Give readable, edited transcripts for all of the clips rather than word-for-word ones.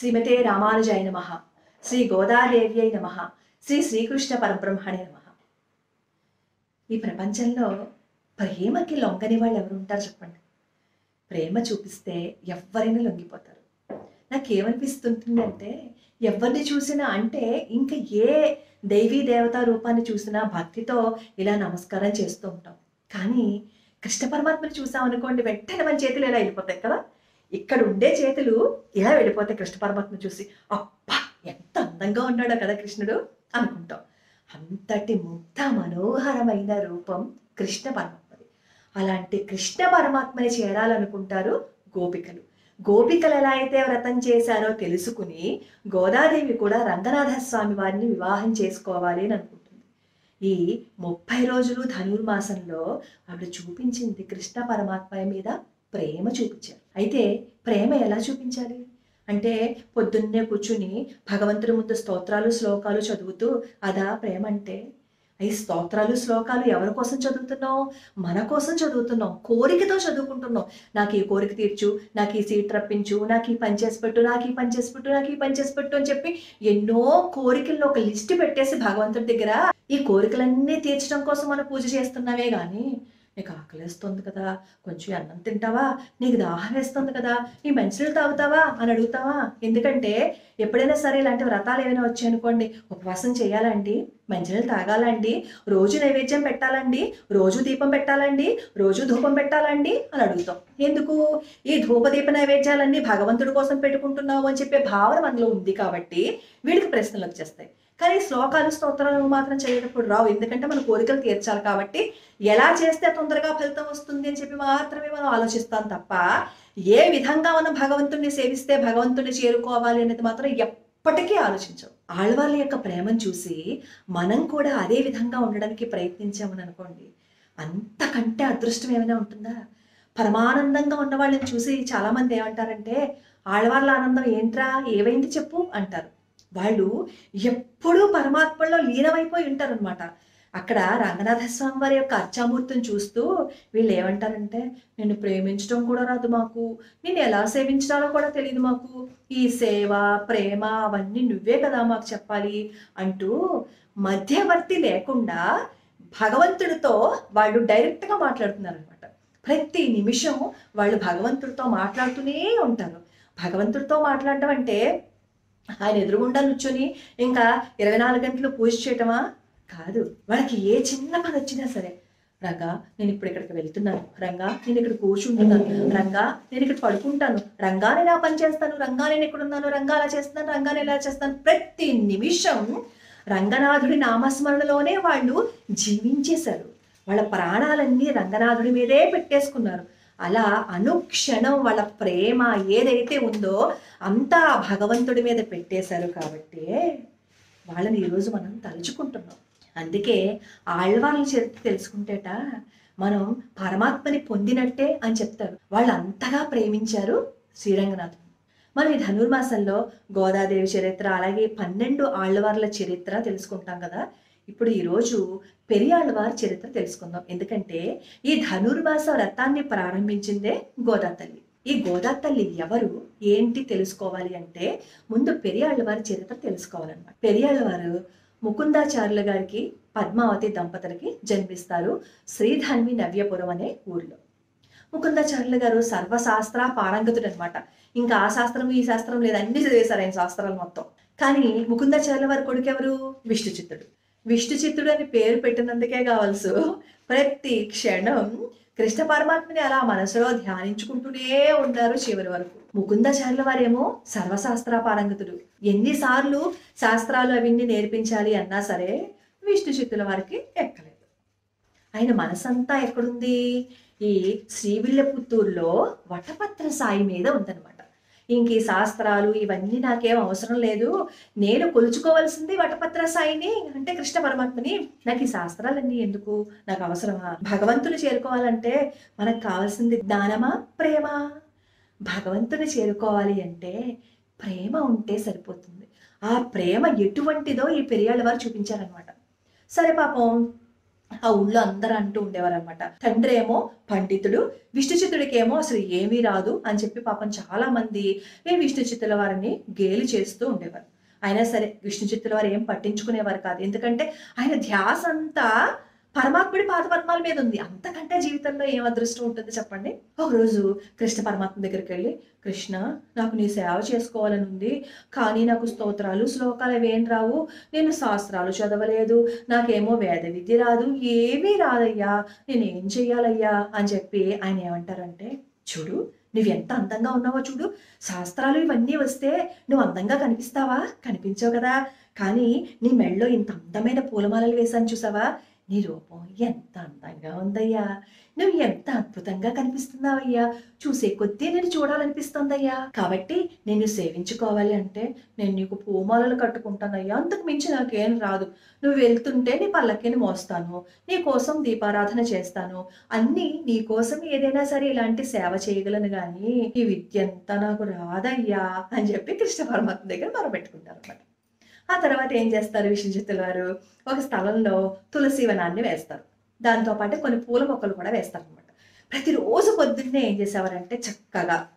శ్రీమతే రామానుజాయ నమః. శ్రీ గోదాదేవ్యై నమః. శ్రీ శ్రీకృష్ణ పరబ్రహ్మణే నమః. ఈ ప్రపంచంలో ప్రేమకి లొంగని వాళ్ళు ఎవరు ఉంటారు చెప్పండి? ప్రేమ చూపిస్తే ఎవరైనా లొంగిపోతారు. నాకేమనిపిస్తుంటుందంటే, ఎవరిని చూసినా అంటే ఇంకా ఏ దైవీ దేవతా రూపాన్ని చూసినా భక్తితో ఇలా నమస్కారం చేస్తూ ఉంటాం. కానీ కృష్ణ పరమాత్మని చూసామనుకోండి, వెంటనే మన చేతులు ఇలా వెళ్ళిపోతాయి కదా. ఇక్కడ ఉండే చేతులు ఇలా వెళ్ళిపోతాయి కృష్ణ పరమాత్మ చూసి. అబ్బా, ఎంత అందంగా ఉన్నాడో కదా కృష్ణుడు అనుకుంటాం. అంతటి ముగ్ధ మనోహరమైన రూపం కృష్ణ పరమాత్మది. అలాంటి కృష్ణ పరమాత్మని చేరాలనుకుంటారు గోపికలు. గోపికలు ఎలా అయితే వ్రతం చేశారో తెలుసుకుని గోదాదేవి కూడా రంగనాథ స్వామి వారిని వివాహం చేసుకోవాలి అని అనుకుంటుంది. ఈ 30 రోజులు ధనుర్మాసంలో ఆవిడ చూపించింది కృష్ణ పరమాత్మ మీద ప్రేమ చూపించారు. అయితే ప్రేమ ఎలా చూపించాలి అంటే, పొద్దున్నే కూర్చుని భగవంతుడి ముందు స్తోత్రాలు శ్లోకాలు చదువుతూ అదా ప్రేమ అంటే? ఈ స్తోత్రాలు శ్లోకాలు ఎవరి కోసం చదువుతున్నాం? మన కోసం చదువుతున్నాం. కోరికతో చదువుకుంటున్నాం. నాకు ఈ కోరిక తీర్చు, నాకు ఈ సీట్ రప్పించు, నాకు ఈ పని చేసి పెట్టు, నాకు ఈ పని చేసి పెట్టు, నాకు ఈ పని చేసి పెట్టు అని చెప్పి ఎన్నో కోరికలను ఒక లిస్ట్ పెట్టేసి భగవంతుడి దగ్గర ఈ కోరికలన్నీ తీర్చడం కోసం మనం పూజ చేస్తున్నామే కానీ, నీకు ఆకలిస్తుంది కదా, కొంచెం అన్నం తింటావా, నీకు దాహం వేస్తుంది కదా, ఈ మంచినీళ్ళు తాగుతావా అని అడుగుతావా? ఎందుకంటే ఎప్పుడైనా సరే ఇలాంటి వ్రతాలు ఏమైనా వచ్చాయనుకోండి, ఉపవాసం చేయాలండి, మంచినీళ్ళు తాగాలండి, రోజు నైవేద్యం పెట్టాలండి, రోజు దీపం పెట్టాలండి, రోజు ధూపం పెట్టాలండి అని అడుగుతాం. ఎందుకు? ఈ ధూపదీప నైవేద్యాలన్నీ భగవంతుడి కోసం పెట్టుకుంటున్నావు అని చెప్పే భావన మనలో ఉంది కాబట్టి వీడికి ప్రశ్నలు వచ్చేస్తాయి. కానీ శ్లోకాలు స్తోత్రాలు మాత్రం చేయనప్పుడు రావు. ఎందుకంటే మన కోరికలు తీర్చాలి కాబట్టి ఎలా చేస్తే తొందరగా ఫలితం వస్తుంది అని చెప్పి మాత్రమే మనం ఆలోచిస్తాం తప్ప, ఏ విధంగా మనం భగవంతుడిని సేవిస్తే భగవంతుడిని చేరుకోవాలి అనేది మాత్రం ఎప్పటికీ ఆలోచించం. ఆళ్వార్ల యొక్క ప్రేమను చూసి మనం కూడా అదే విధంగా ఉండడానికి ప్రయత్నించామని అనుకోండి, అంతకంటే అదృష్టం ఏమైనా ఉంటుందా? పరమానందంగా ఉన్న వాళ్ళని చూసి చాలామంది ఏమంటారంటే, ఆళ్వార్ల ఆనందం ఏంట్రా, ఏమైంది చెప్పు అంటారు. వాళ్ళు ఎప్పుడూ పరమాత్మలో లీనమైపోయి ఉంటారనమాట. అక్కడ రంగనాథ స్వామి వారి యొక్క అర్చామూర్తిని చూస్తూ వీళ్ళు ఏమంటారంటే, నిన్ను ప్రేమించడం కూడా రాదు మాకు, నేను ఎలా సేవించాలో కూడా తెలియదు మాకు, ఈ సేవ ప్రేమ అవన్నీ నువ్వే కదా మాకు చెప్పాలి అంటూ మధ్యవర్తి లేకుండా భగవంతుడితో వాళ్ళు డైరెక్ట్గా మాట్లాడుతున్నారనమాట. ప్రతి నిమిషం వాళ్ళు భగవంతుడితో మాట్లాడుతూనే ఉంటారు. భగవంతుడితో మాట్లాడడం అంటే ఆయన ఎదురుగుండా కూర్చొని ఇంకా 24 గంటలు పూజ చేయటమా? కాదు. వాళ్ళకి ఏ చిన్న పని వచ్చినా సరే, రంగా నేను ఇప్పుడు ఇక్కడికి వెళ్తున్నాను, రంగా నేను ఇక్కడ కూర్చుంటున్నాను, రంగా నేను ఇక్కడ పడుకుంటాను, రంగా నేను ఆ పని చేస్తాను, రంగా నేను ఇక్కడ ఉన్నాను, రంగా అలా చేస్తున్నాను, రంగా నేను ఇలా చేస్తాను. ప్రతి నిమిషం రంగనాథుడి నామస్మరణలోనే వాళ్ళు జీవించేశారు. వాళ్ళ ప్రాణాలన్నీ రంగనాథుడి మీదే పెట్టేసుకున్నారు. అలా అనుక్షణం వాళ్ళ ప్రేమ ఏదైతే ఉందో అంతా భగవంతుడి మీద పెట్టేశారు కాబట్టి వాళ్ళని ఈరోజు మనం తలుచుకుంటున్నాం. అందుకే ఆళ్వార్ల చరిత్ర తెలుసుకుంటేట మనం పరమాత్మని పొందినట్టే అని చెప్తారు. వాళ్ళు అంతగా ప్రేమించారు శ్రీరంగనాథుడు. మనం ఈ ధనుర్మాసంలో గోదాదేవి చరిత్ర, అలాగే 12 ఆళ్వార్ల చరిత్ర తెలుసుకుంటాం కదా. ఇప్పుడు ఈరోజు పెరియాళ్వారి చరిత్ర తెలుసుకుందాం. ఎందుకంటే ఈ ధనుర్మాస వ్రతాన్ని ప్రారంభించిందే గోదా తల్లి. ఈ గోదా తల్లి ఎవరు ఏంటి తెలుసుకోవాలి అంటే ముందు పెరియాళ్వారి చరిత్ర తెలుసుకోవాలన్నమాట. పెరియాళ్వారు ముకుందాచార్యుల గారికి పద్మావతి దంపతులకి జన్మిస్తారు శ్రీధన్వి నవ్యపురం అనే ఊర్లో. ముకుందాచార్యుల గారు సర్వశాస్త్ర పారంగతుడు అనమాట. ఇంకా ఆ శాస్త్రం ఈ శాస్త్రం లేదు, అన్ని చదివేశారు ఆయన శాస్త్రాలు మొత్తం. కానీ ముకుందాచార్యుల వారి కొడుకు ఎవరు? విష్ణుచిత్తుడు. విష్ణుచిత్తుడు అని పేరు పెట్టినందుకే కావాల్సి ప్రతి క్షణం కృష్ణ పరమాత్మని అలా మనసులో ధ్యానించుకుంటూనే ఉన్నారు చివరి వరకు. ముకుందాచార్యుల వారేమో సర్వశాస్త్ర పారంగతుడు. ఎన్నిసార్లు శాస్త్రాలు అవన్నీ నేర్పించాలి అన్నా సరే విష్ణుచిత్తుల వారికి ఎక్కలేదు. ఆయన మనసంతా ఎక్కడుంది? ఈ శ్రీవిల్లిపుత్తూరులో వటపత్ర సాయి మీద ఉందన్నమాట. ఇంక ఈ శాస్త్రాలు ఇవన్నీ నాకేం అవసరం లేదు, నేను కొలుచుకోవాల్సింది వటపత్ర సాయిని అంటే కృష్ణ పరమాత్మని, నాకు ఈ శాస్త్రాలన్నీ ఎందుకు, నాకు అవసరమా? భగవంతుని చేరుకోవాలంటే మనకు కావాల్సింది జ్ఞానమా ప్రేమ? భగవంతుని చేరుకోవాలి అంటే ప్రేమ ఉంటే సరిపోతుంది. ఆ ప్రేమ ఎటువంటిదో ఈ పెరియాళ్ళ వారు చూపించారనమాట. సరే పాపం ఆ ఊళ్ళో అందరూ అంటూ ఉండేవారనమాట. తండ్రి ఏమో పండితుడు, విష్ణుచిత్తుడికేమో అసలు ఏమీ రాదు అని చెప్పి పాపం చాలా మంది ఈ విష్ణుచిత్తుల వారిని గేలి చేస్తూ ఉండేవారు. అయినా సరే విష్ణుచిత్తుల వారు ఏం పట్టించుకునేవారు కాదు. ఎందుకంటే ఆయన ధ్యాస అంతా పరమాత్ముడి పాదపద్మాల మీద ఉంది. అంతకంటే జీవితంలో ఏం అదృష్టం ఉంటుంది చెప్పండి? ఒకరోజు కృష్ణ పరమాత్మ దగ్గరికెళ్ళి, "కృష్ణ, నాకు నీ సేవ చేసుకోవాలని ఉంది. కానీ నాకు స్తోత్రాలు, శ్లోకాలు అవేం రావు. నేను శాస్త్రాలు చదవలేదు. నాకేమో వేద విద్య రాదు. ఏమీ రాదయ్యా. నేనేం చెయ్యాలయ్యా?" అని చెప్పి ఆయన ఏమంటారంటే, "చూడు, నువ్వెంత అందంగా ఉన్నావో చూడు. శాస్త్రాలు ఇవన్నీ వస్తే నువ్వు అందంగా కనిపిస్తావా? కనిపించవు కదా! కానీ నీ మెడలో ఇంత అందమైన పూలమాలలు వేశాను చూసావా? నీ రూపం ఎంత అందంగా ఉందయ్యా! నువ్వు ఎంత అద్భుతంగా కనిపిస్తున్నావయ్యా! చూసే కొద్దీ నేను చూడాలనిపిస్తోందయ్యా! కాబట్టి నిన్ను సేవించుకోవాలి అంటే నేను నీకు పూమాలలు కట్టుకుంటానయ్యా! అంతకు మించి నాకేం రాదు. నువ్వు వెళ్తుంటే నీ పల్లకిని మోస్తాను. నీ కోసం దీపారాధన చేస్తాను. అన్నీ నీ కోసం ఏదైనా సరే ఇలాంటి సేవ చేయగలను గానీ, ఈ విద్యంతా నాకు రాదయ్యా" అని చెప్పి కృష్ణ పరమాత్మ దగ్గర మొరపెట్టుకుంటారన్నమాట. ఆ తర్వాత ఏం చేస్తారు విష్ణుచిత్తుల వారు? ఒక స్థలంలో తులసి వనాన్ని వేస్తారు. దాంతో పాటు కొన్ని పూల మొక్కలు కూడా వేస్తారనమాట. ప్రతిరోజు పొద్దున్నే ఏం చేసేవారంటే చక్కగా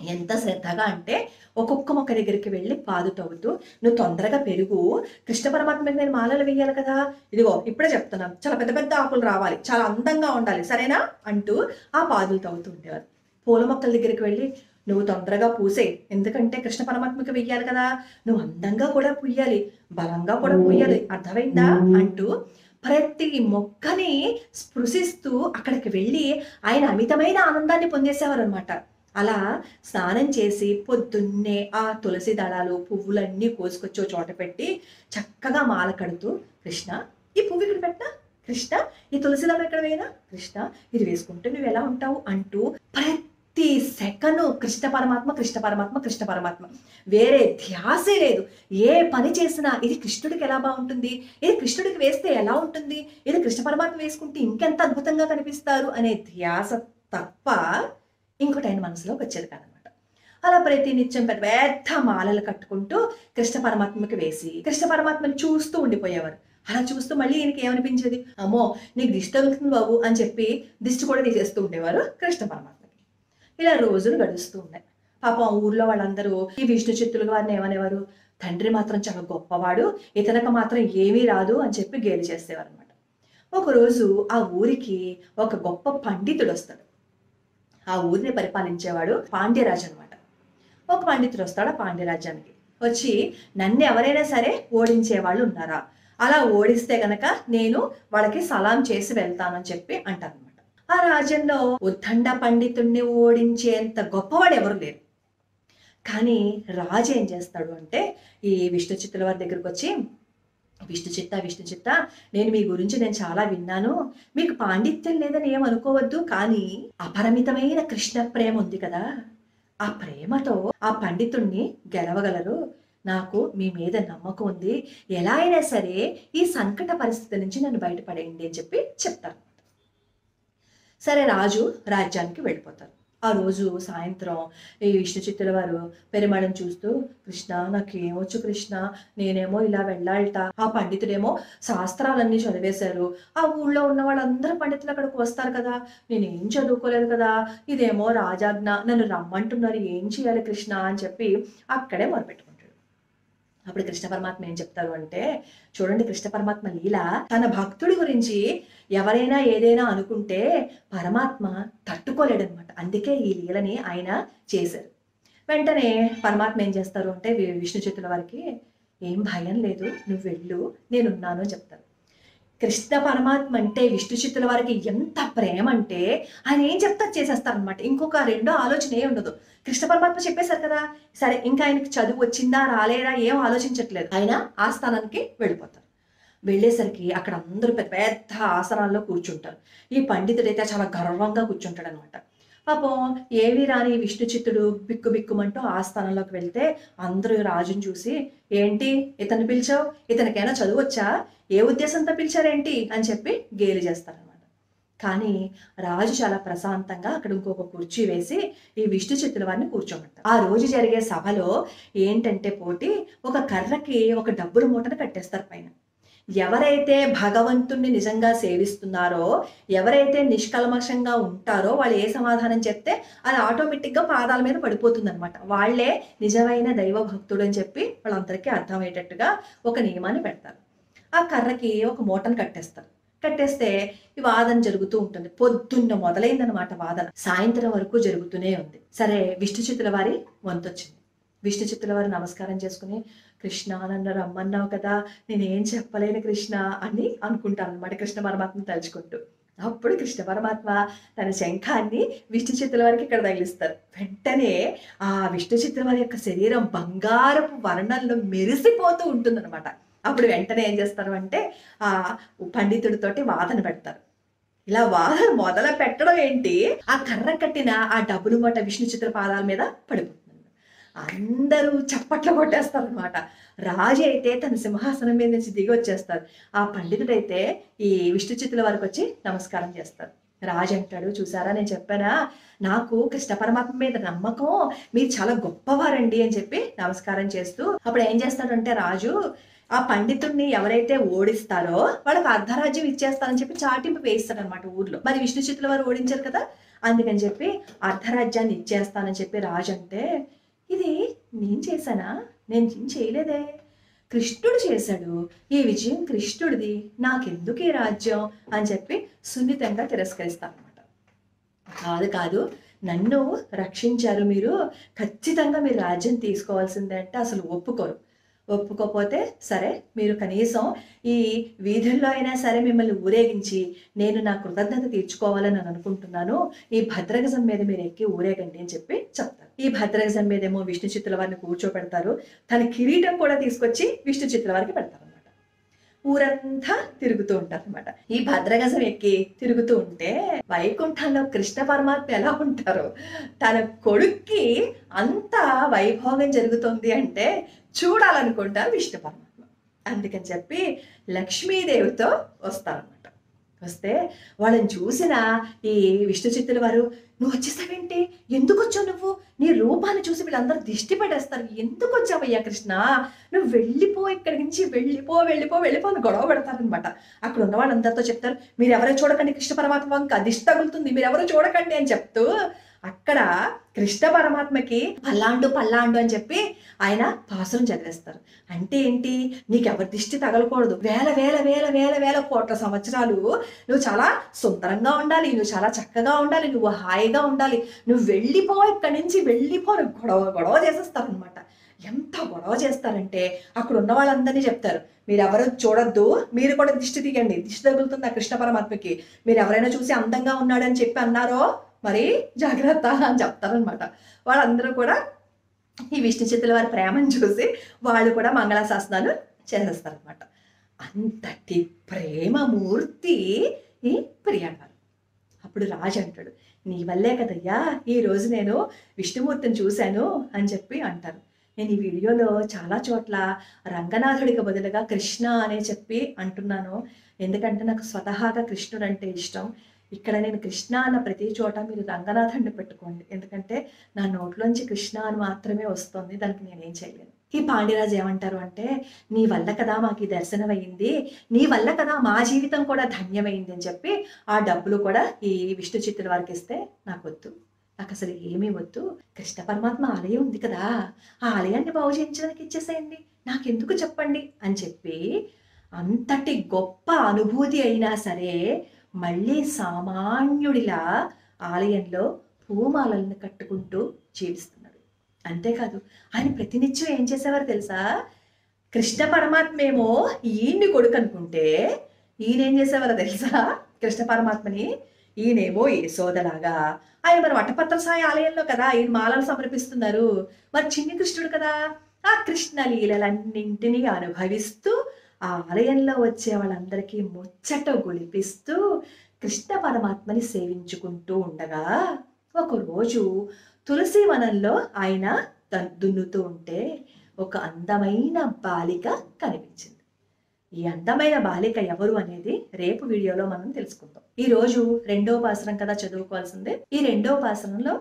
ఎంత శ్రద్ధగా అంటే ఒక్కొక్క మొక్క దగ్గరికి వెళ్ళి పాదు తవ్వుతూ, "నువ్వు తొందరగా పెరుగు. కృష్ణ పరమాత్మకి నేను మాలలు వేయాలి కదా! ఇదిగో ఇప్పుడే చెప్తున్నాను. చాలా పెద్ద పెద్ద ఆకులు రావాలి. చాలా అందంగా ఉండాలి. సరేనా?" అంటూ ఆ పాదులు తవ్వుతూ ఉండేవారు. పూల మొక్కల దగ్గరికి వెళ్ళి, "నువ్వు తొందరగా పూసేయి. ఎందుకంటే కృష్ణ పరమాత్మకి వెయ్యాలి కదా! నువ్వు అందంగా కూడా పూయాలి. బలంగా కూడా పూయాలి. అర్థమైందా?" అంటూ ప్రతి మొక్కని స్పృశిస్తూ అక్కడికి వెళ్ళి ఆయన అమితమైన ఆనందాన్ని పొందేసేవారనమాట. అలా స్నానం చేసి పొద్దున్నే ఆ తులసి దళాలు, పువ్వులన్నీ కోసుకొచ్చి ఓ చోట పెట్టి చక్కగా మాల కడుతూ, "కృష్ణ, ఈ పువ్వు ఇక్కడ పెట్టనా? కృష్ణ, ఈ తులసి దళం ఇక్కడ వేయనా? కృష్ణ, ఇది వేసుకుంటే నువ్వెలా ఉంటావు?" అంటూ ప్రతి సెకను కృష్ణ పరమాత్మ, కృష్ణ పరమాత్మ, కృష్ణ పరమాత్మ. వేరే ధ్యాసే లేదు. ఏ పని చేసినా ఇది కృష్ణుడికి ఎలా బావుంటుంది? ఇది కృష్ణుడికి వేస్తే ఎలా ఉంటుంది? ఇది కృష్ణ పరమాత్మ వేసుకుంటే ఇంకెంత అద్భుతంగా కనిపిస్తారు అనే ధ్యాస తప్ప ఇంకోటి ఆయన మనసులోకి వచ్చేది కాదనమాట. అలా ప్రతి నిత్యం పెద్ద పెద్ద మాలలు కట్టుకుంటూ కృష్ణ పరమాత్మకి వేసి, కృష్ణ పరమాత్మని చూస్తూ ఉండిపోయేవారు. అలా చూస్తూ మళ్ళీ ఈయనకి ఏమనిపించేది? "అమ్మో! నీకు దిష్టి తగులుతుంది బాబు" అని చెప్పి దిష్టి కూడా తీసేస్తూ ఉండేవారు కృష్ణ పరమాత్మకి. ఇలా రోజులు గడుస్తూ ఉన్నాయి. పాపం ఆ ఊర్లో వాళ్ళందరూ ఈ విష్ణు చిత్తుల వారిని ఏమనేవారు? "తండ్రి మాత్రం చాలా గొప్పవాడు. ఇతనికి మాత్రం ఏమీ రాదు" అని చెప్పి గేలి చేసేవారనమాట. ఒకరోజు ఆ ఊరికి ఒక గొప్ప పండితుడొస్తాడు. ఆ ఊరిని పరిపాలించేవాడు పాండ్యరాజు అనమాట. ఒక పండితుడు వస్తాడు ఆ పాండ్యరాజ్యానికి. వచ్చి, "నన్ను ఎవరైనా సరే ఓడించే వాళ్ళు ఉన్నారా? అలా ఓడిస్తే గనక నేను వాళ్ళకి సలాం చేసి వెళ్తాను" అని చెప్పి అంటారనమాట. ఆ రాజ్యంలో ఉద్దండ పండితుడిని ఓడించేంత గొప్పవాడు ఎవరు లేరు. కానీ రాజు ఏం చేస్తాడు అంటే ఈ విష్ణు చిత్తుల వారి దగ్గరికి వచ్చి, విష్ణు చిత్త, నేను చాలా విన్నాను. మీకు పాండిత్యం లేదని ఏమనుకోవద్దు. కానీ అపరిమితమైన కృష్ణ ప్రేమ ఉంది కదా! ఆ ప్రేమతో ఆ పండితుణ్ణి గెలవగలరు. నాకు మీ మీద నమ్మకం ఉంది. ఎలా అయినా సరే ఈ సంకట పరిస్థితి నుంచి నన్ను బయటపడేయండి" అని చెప్పి చెప్తారు. సరే రాజు రాజ్యానికి వెళ్ళిపోతారు. ఆ రోజు సాయంత్రం ఈ విష్ణు చిత్తుల వారు పెరుమాళని చూస్తూ, "కృష్ణ, నాకేమొచ్చు కృష్ణ, నేనేమో ఇలా వెళ్ళాలట. ఆ పండితుడేమో శాస్త్రాలన్నీ చదివేశారు. ఆ ఊళ్ళో ఉన్న వాళ్ళందరూ పండితులు అక్కడికి వస్తారు కదా! నేనేం చదువుకోలేదు కదా! ఇదేమో రాజాజ్ఞ. నన్ను రమ్మంటున్నారు. ఏం చేయాలి కృష్ణ" అని చెప్పి అక్కడే మొరపెట్టుకుంటాడు. అప్పుడు కృష్ణ పరమాత్మ ఏం చెప్తారు అంటే, చూడండి కృష్ణ పరమాత్మ లీల, తన భక్తుడి గురించి ఎవరైనా ఏదైనా అనుకుంటే పరమాత్మ తట్టుకోలేడనమాట. అందుకే ఈ లీలని ఆయన చేశారు. వెంటనే పరమాత్మ ఏం చేస్తారు అంటే విష్ణు చిత్తుల వారికి, "ఏం భయం లేదు, నువ్వు వెళ్ళు, నేనున్నాను" అని చెప్తారు. కృష్ణ పరమాత్మ అంటే విష్ణు చిత్తుల వారికి ఎంత ప్రేమ అంటే ఆయన ఏం చెప్తే అది చేసేస్తారనమాట. ఇంకొక రెండో ఆలోచన ఏ ఉండదు. కృష్ణ పరమాత్మ చెప్పేశారు కదా! సరే ఇంకా ఆయనకి చదువు వచ్చిందా రాలేదా ఏం ఆలోచించట్లేదు. ఆయన ఆ స్థానానికి వెళ్ళిపోతారు. వెళ్ళేసరికి అక్కడ అందరూ పెద్ద పెద్ద ఆసనాల్లో కూర్చుంటారు. ఈ పండితుడైతే చాలా గర్వంగా కూర్చుంటాడనమాట. పాపం ఏమీ రాని విష్ణు చిత్తుడు బిక్కు బిక్కుమంటూ ఆ స్థానంలోకి వెళ్తే అందరూ రాజుని చూసి, "ఏంటి ఇతన్ని పిలిచావు? ఇతనికైనా చదువొచ్చా? ఏ ఉద్దేశంతో పిలిచారేంటి?" అని చెప్పి గేలి చేస్తారనమాట. కానీ రాజు చాలా ప్రశాంతంగా అక్కడ ఇంకొక కుర్చీ వేసి ఈ విష్ణు చిత్తుల వారిని కూర్చోమంటారు. ఆ రోజు జరిగే సభలో ఏంటంటే పోటీ, ఒక కర్రకి ఒక డబ్బుల మూటను కట్టేస్తారు పైన. ఎవరైతే భగవంతుణ్ణి నిజంగా సేవిస్తున్నారో, ఎవరైతే నిష్కల్మషంగా ఉంటారో వాళ్ళు ఏ సమాధానం చెప్తే అది ఆటోమేటిక్‌గా పాదాల మీద పడిపోతుందనమాట. వాళ్ళే నిజమైన దైవ భక్తుడు అని చెప్పి వాళ్ళందరికీ అర్థమయ్యేటట్టుగా ఒక నియమాన్ని పెడతారు. ఆ కర్రకి ఒక మూటను కట్టేస్తారు. కట్టేస్తే ఈ వాదన జరుగుతూ ఉంటుంది. పొద్దున్న మొదలైందనమాట వాదన. సాయంత్రం వరకు జరుగుతూనే ఉంది. సరే విష్ణు చిత్తుల వారి వంతొచ్చింది. విష్ణు చిత్తుల వారు నమస్కారం చేసుకుని, కృష్ణ నన్ను రమ్మన్నావు కదా, నేనేం చెప్పలేను కృష్ణ అని అనుకుంటానన్నమాట కృష్ణ పరమాత్మను తలుచుకుంటూ. అప్పుడు కృష్ణ పరమాత్మ తన శంఖాన్ని విష్ణు చిత్తుల వారికి ఇక్కడ తగిలిస్తారు. వెంటనే ఆ విష్ణు చిత్తుల వారి యొక్క శరీరం బంగారపు వర్ణంలో మెరిసిపోతూ ఉంటుందన్నమాట. అప్పుడు వెంటనే ఏం చేస్తారు అంటే ఆ పండితుడితోటి వాదన పెడతారు. ఇలా వాదన మొదలు పెట్టడం ఏంటి, ఆ కర్ర కట్టిన ఆ డబ్బులు మూట విష్ణు చిత్ర పాదాల మీద పడిపోతుంది. అందరూ చప్పట్లు కొట్టేస్తారు అనమాట. రాజు అయితే తన సింహాసనం మీద నుంచి దిగి వచ్చేస్తారు. ఆ పండితుడైతే ఈ విష్ణు చిత్తుల వారికి వచ్చి నమస్కారం చేస్తారు. రాజు అంటాడు, చూసారా నేను చెప్పానా, నాకు కృష్ణ పరమాత్మ మీద నమ్మకం, మీరు చాలా గొప్పవారండి అని చెప్పి నమస్కారం చేస్తూ అప్పుడు ఏం చేస్తాడంటే రాజు ఆ పండితుడిని ఎవరైతే ఓడిస్తారో వాళ్ళకి అర్ధరాజ్యం ఇచ్చేస్తారని చెప్పి చాటింపు వేయిస్తాడనమాట ఊర్లో. మరి విష్ణు చిత్తుల వారు ఓడించారు కదా, అందుకని చెప్పి అర్ధరాజ్యాన్ని ఇచ్చేస్తానని చెప్పి రాజు అంటే, ఇది నేను చేశానా, నేను చేయలేదే, కృష్ణుడు చేశాడు, ఈ విజయం కృష్ణుడిది, నాకెందుకు ఈ రాజ్యం అని చెప్పి సున్నితంగా తిరస్కరిస్తారనమాట. కాదు కాదు, నన్ను రక్షించారు మీరు, ఖచ్చితంగా మీరు రాజ్యం తీసుకోవాల్సిందే అంటే అసలు ఒప్పుకోరు. ఒప్పుకోకపోతే సరే, మీరు కనీసం ఈ వీధుల్లో అయినా సరే మిమ్మల్ని ఊరేగించి నేను నా కృతజ్ఞత తీర్చుకోవాలని నేను అనుకుంటున్నాను, ఈ భద్రగజం మీద మీరు ఎక్కి ఊరేగండి అని చెప్పి చెప్తారు. ఈ భద్రగజం మీదేమో విష్ణు చిత్తుల వారిని కూర్చోబెడతారు. తన కిరీటం కూడా తీసుకొచ్చి విష్ణు చిత్తుల వారికి పెడతారు అనమాట. ఊరంతా తిరుగుతూ ఉంటారు అనమాట. ఈ భద్రగజం ఎక్కి తిరుగుతూ ఉంటే వైకుంఠంలో కృష్ణ పరమాత్మ ఎలా ఉంటారో, తన కొడుక్కి అంత వైభోగం జరుగుతుంది అంటే చూడాలనుకుంటారు విష్ణు పరమాత్మ. అందుకని చెప్పి లక్ష్మీదేవితో వస్తారనమాట. వస్తే వాళ్ళని చూసిన ఈ విష్ణు చిత్తుల వారు, నువ్వు వచ్చేసావేంటి, ఎందుకు వచ్చావు నువ్వు, నీ రూపాన్ని చూసి వీళ్ళందరూ దిష్టి పడేస్తారు, ఎందుకు వచ్చావయ్యా కృష్ణ, నువ్వు వెళ్ళిపో, ఇక్కడి నుంచి వెళ్ళిపో వెళ్ళిపో వెళ్ళిపో అని గొడవ పెడతారనమాట. అక్కడ ఉన్న వాళ్ళందరితో చెప్తారు, మీరు ఎవరో చూడకండి, కృష్ణ పరమాత్మ వంక దిష్టి తగులుతుంది, మీరు ఎవరో చూడకండి అని చెప్తూ అక్కడ కృష్ణ పరమాత్మకి పల్లాండు పల్లాండు అని చెప్పి ఆయన పాసురం చదివేస్తారు. అంటే ఏంటి, నీకెవరి దిష్టి తగలకూడదు, వేల వేల వేల వేల వేల కోట్ల సంవత్సరాలు నువ్వు చాలా సుందరంగా ఉండాలి, నువ్వు చాలా చక్కగా ఉండాలి, నువ్వు హాయిగా ఉండాలి, నువ్వు వెళ్ళిపో, ఇక్కడి నుంచి వెళ్ళిపో, గొడవ గొడవ చేసేస్తారనమాట. ఎంత గొడవ చేస్తారంటే అక్కడ ఉన్న వాళ్ళందరినీ చెప్తారు, మీరు ఎవరు చూడొద్దు, మీరు కూడా దిష్టి తీయండి, దిష్టి తగులుతుంది ఆ కృష్ణ పరమాత్మకి, మీరు ఎవరైనా చూసి అందంగా ఉన్నాడని చెప్పి అన్నారో మరి జాగ్రత్త అని చెప్తారనమాట. వాళ్ళందరూ కూడా ఈ విష్ణు చిత్తుల వారి ప్రేమను చూసి వాళ్ళు కూడా మంగళాశాసనాలు చేసేస్తారనమాట. అంతటి ప్రేమమూర్తి ఈ ప్రియాణాలు. అప్పుడు రాజు అంటాడు, నీ వల్లే కదయ్యా ఈరోజు నేను విష్ణుమూర్తిని చూశాను అని చెప్పి అంటారు. నేను ఈ వీడియోలో చాలా చోట్ల రంగనాథుడికి బదులుగా కృష్ణ అనే చెప్పి అంటున్నాను, ఎందుకంటే నాకు స్వతహాగా కృష్ణుడు అంటే ఇష్టం. ఇక్కడ నేను కృష్ణ అన్న ప్రతి చోట మీరు రంగనాథుడిని పెట్టుకోండి, ఎందుకంటే నా నోట్లోంచి కృష్ణ అని మాత్రమే వస్తుంది, దానికి నేనేం చేయలేను. ఈ పాండ్యరాజు ఏమంటారు అంటే, నీ వల్ల కదా మాకు ఈ దర్శనం అయ్యింది, నీ వల్ల కదా మా జీవితం కూడా ధన్యమైంది అని చెప్పి ఆ డబ్బులు కూడా ఈ విష్ణు చిత్తుల వారికి ఇస్తే, నాకు వద్దు, నాకు అసలు ఏమీ వద్దు, కృష్ణ పరమాత్మ ఆలయం ఉంది కదా, ఆ ఆలయాన్ని బాగు చేయించడానికి ఇచ్చేసేయండి, నాకెందుకు చెప్పండి అని చెప్పి అంతటి గొప్ప అనుభూతి అయినా సరే మళ్ళీ సామాన్యుడిలా ఆలయంలో పూమాలలను కట్టుకుంటూ జీవిస్తున్నాడు. అంతేకాదు, ఆయన ప్రతినిత్యం ఏం చేసేవారు తెలుసా, కృష్ణ పరమాత్మ ఏమో ఈయన్ని కొడుకు అనుకుంటే ఈయన ఏం చేసేవారో తెలుసా, కృష్ణ పరమాత్మని ఈయనేమో యశోదలాగా, ఆయన మరి వటపత్ర సాయి ఆలయంలో కదా ఈయన మాలలు సమర్పిస్తున్నారు, మరి చిన్ని కృష్ణుడు కదా, ఆ కృష్ణ లీలలన్నింటినీ అనుభవిస్తూ ఆ ఆలయంలో వచ్చే వాళ్ళందరికీ ముచ్చట గొలిపిస్తూ కృష్ణ పరమాత్మని సేవించుకుంటూ ఉండగా ఒకరోజు తులసి వనంలో ఆయన దున్నుతూ ఉంటే ఒక అందమైన బాలిక కనిపించింది. ఈ అందమైన బాలిక ఎవరు అనేది రేపు వీడియోలో మనం తెలుసుకుందాం. ఈ రోజు రెండో పాసరం కదా చదువుకోవాల్సిందే. ఈ రెండో పాసరంలో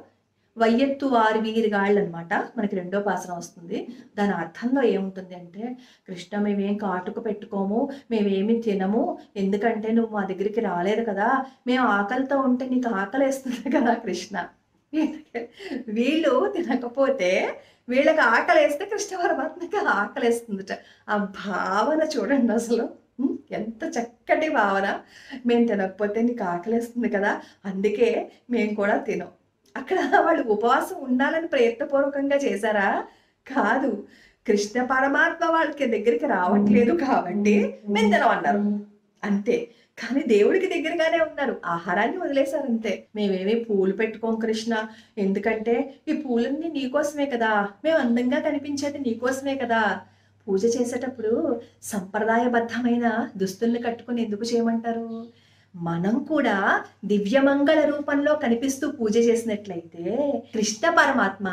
వయ్యత్తు ఆరు వీరిగాళ్ళు అనమాట. మనకి రెండో పాసరం వస్తుంది. దాని అర్థంలో ఏముంటుంది అంటే, కృష్ణ మేమేం కాటుక పెట్టుకోము, మేమేమి తినము, ఎందుకంటే నువ్వు మా దగ్గరికి రాలేదు కదా, మేము ఆకలితో ఉంటే నీకు ఆకలేస్తుంది కదా కృష్ణ. వీళ్ళు తినకపోతే వీళ్ళకి ఆకలేస్తే కృష్ణ పరమాత్మకి ఆకలేస్తుందట. ఆ భావన చూడండి అసలు. ఎంత చక్కటి భావన. మేము తినకపోతే నీకు ఆకలేస్తుంది కదా, అందుకే మేము కూడా తినం. అక్కడ వాళ్ళు ఉపవాసం ఉండాలని ప్రయత్నపూర్వకంగా చేశారా? కాదు. కృష్ణ పరమాత్మ వాళ్ళకి దగ్గరికి రావట్లేదు కాబట్టి మేము తినమన్నారు అంతే. కానీ దేవుడికి దగ్గరగానే ఉన్నారు, ఆహారాన్ని వదిలేశారు అంతే. మేమేమి పూలు పెట్టుకోం కృష్ణ, ఎందుకంటే ఈ పూలన్నీ నీకోసమే కదా, మేము అందంగా కనిపించేది నీకోసమే కదా. పూజ చేసేటప్పుడు సంప్రదాయబద్ధమైన దుస్తుల్ని కట్టుకుని ఎందుకు చేయమంటారు? మనం కూడా దివ్యమంగళ రూపంలో కనిపిస్తూ పూజ చేసినట్లయితే కృష్ణ పరమాత్మ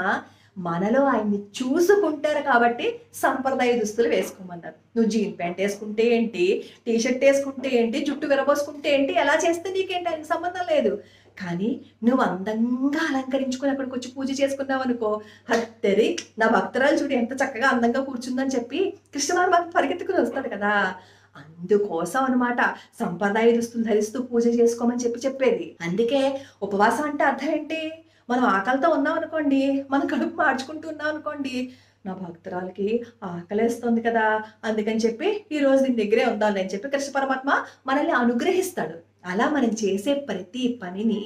మనలో ఆయన్ని చూసుకుంటారు కాబట్టి సంప్రదాయ దుస్తులు వేసుకోమన్నారు. నువ్వు జీన్ ప్యాంట్ వేసుకుంటే ఏంటి, టీషర్ట్ వేసుకుంటే ఏంటి, జుట్టు విరబోసుకుంటే ఏంటి, ఎలా చేస్తే నీకేంటి, ఆయనకి సంబంధం లేదు. కానీ నువ్వు అందంగా అలంకరించుకుని అక్కడికి వచ్చి పూజ చేసుకున్నావు అనుకో, హత్తరి నా భక్తురాలు చూడు ఎంత చక్కగా అందంగా కూర్చుందని చెప్పి కృష్ణ పరమాత్మ పరిగెత్తుకుని వస్తాడు కదా. అందుకోసం అనమాట సంప్రదాయ దుస్తులు ధరిస్తూ పూజ చేసుకోమని చెప్పేది. అందుకే ఉపవాసం అంటే అర్థం ఏంటి? మనం ఆకలితో ఉన్నాం అనుకోండి, మన కడుపు మార్చుకుంటూ ఉన్నాం అనుకోండి, నా భక్తురాలకి ఆకలేస్తుంది కదా, అందుకని చెప్పి ఈరోజు దీని దగ్గరే ఉందాలి అని చెప్పి కృష్ణ పరమాత్మ మనల్ని అనుగ్రహిస్తాడు. అలా మనం చేసే ప్రతి పనిని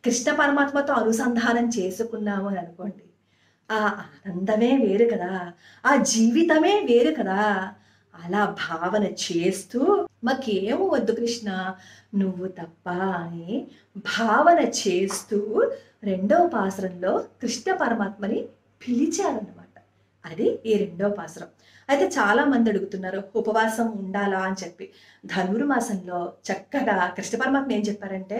కృష్ణ పరమాత్మతో అనుసంధానం చేసుకున్నాము అని అనుకోండి, ఆ ఆనందమే వేరు కదా, ఆ జీవితమే వేరు కదా. అలా భావన చేస్తూ మాకేమో వద్దు కృష్ణ నువ్వు తప్ప అని భావన చేస్తూ రెండవ పాసురంలో కృష్ణ పరమాత్మని పిలిచారన్నమాట. అది ఈ రెండవ పాసురం. అయితే చాలా మంది అడుగుతున్నారు ఉపవాసం ఉండాలా అని చెప్పి. ధనుర్మాసంలో చక్కగా కృష్ణ పరమాత్మ ఏం చెప్పారంటే,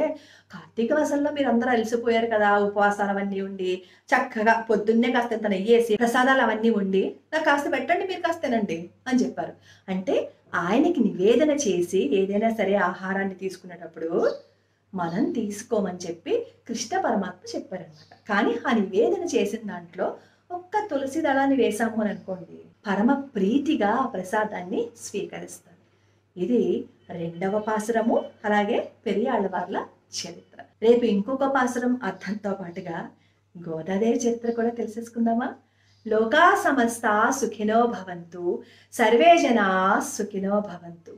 కార్తీక మాసంలో మీరు అందరూ అలసిపోయారు కదా, ఉపవాసాలు అవన్నీ ఉండి చక్కగా పొద్దున్నే కాస్త ఇంత నెయ్యేసి ప్రసాదాలు అవన్నీ ఉండి నాకు కాస్త పెట్టండి, మీరు కాస్త తినండి అని చెప్పారు. అంటే ఆయనకి నివేదన చేసి ఏదైనా సరే ఆహారాన్ని తీసుకునేటప్పుడు మనం తీసుకోమని చెప్పి కృష్ణ పరమాత్మ చెప్పారనమాట. కానీ ఆ నివేదన చేసిన దాంట్లో ఒక్క తులసి దళాన్ని వేసాము అని అనుకోండి, పరమ ప్రీతిగా ఆ ప్రసాదాన్ని స్వీకరిస్తారు. ఇది రెండవ పాసురము, అలాగే పెరియాళ్ళవార్ల చరిత్ర. రేపు ఇంకొక పాసురం అర్థంతో పాటుగా గోదాదేవి చరిత్ర కూడా తెలిసేసుకుందామా? లోకా సమస్త సుఖినో భవంతు, సర్వే జనా సుఖినో భవంతు.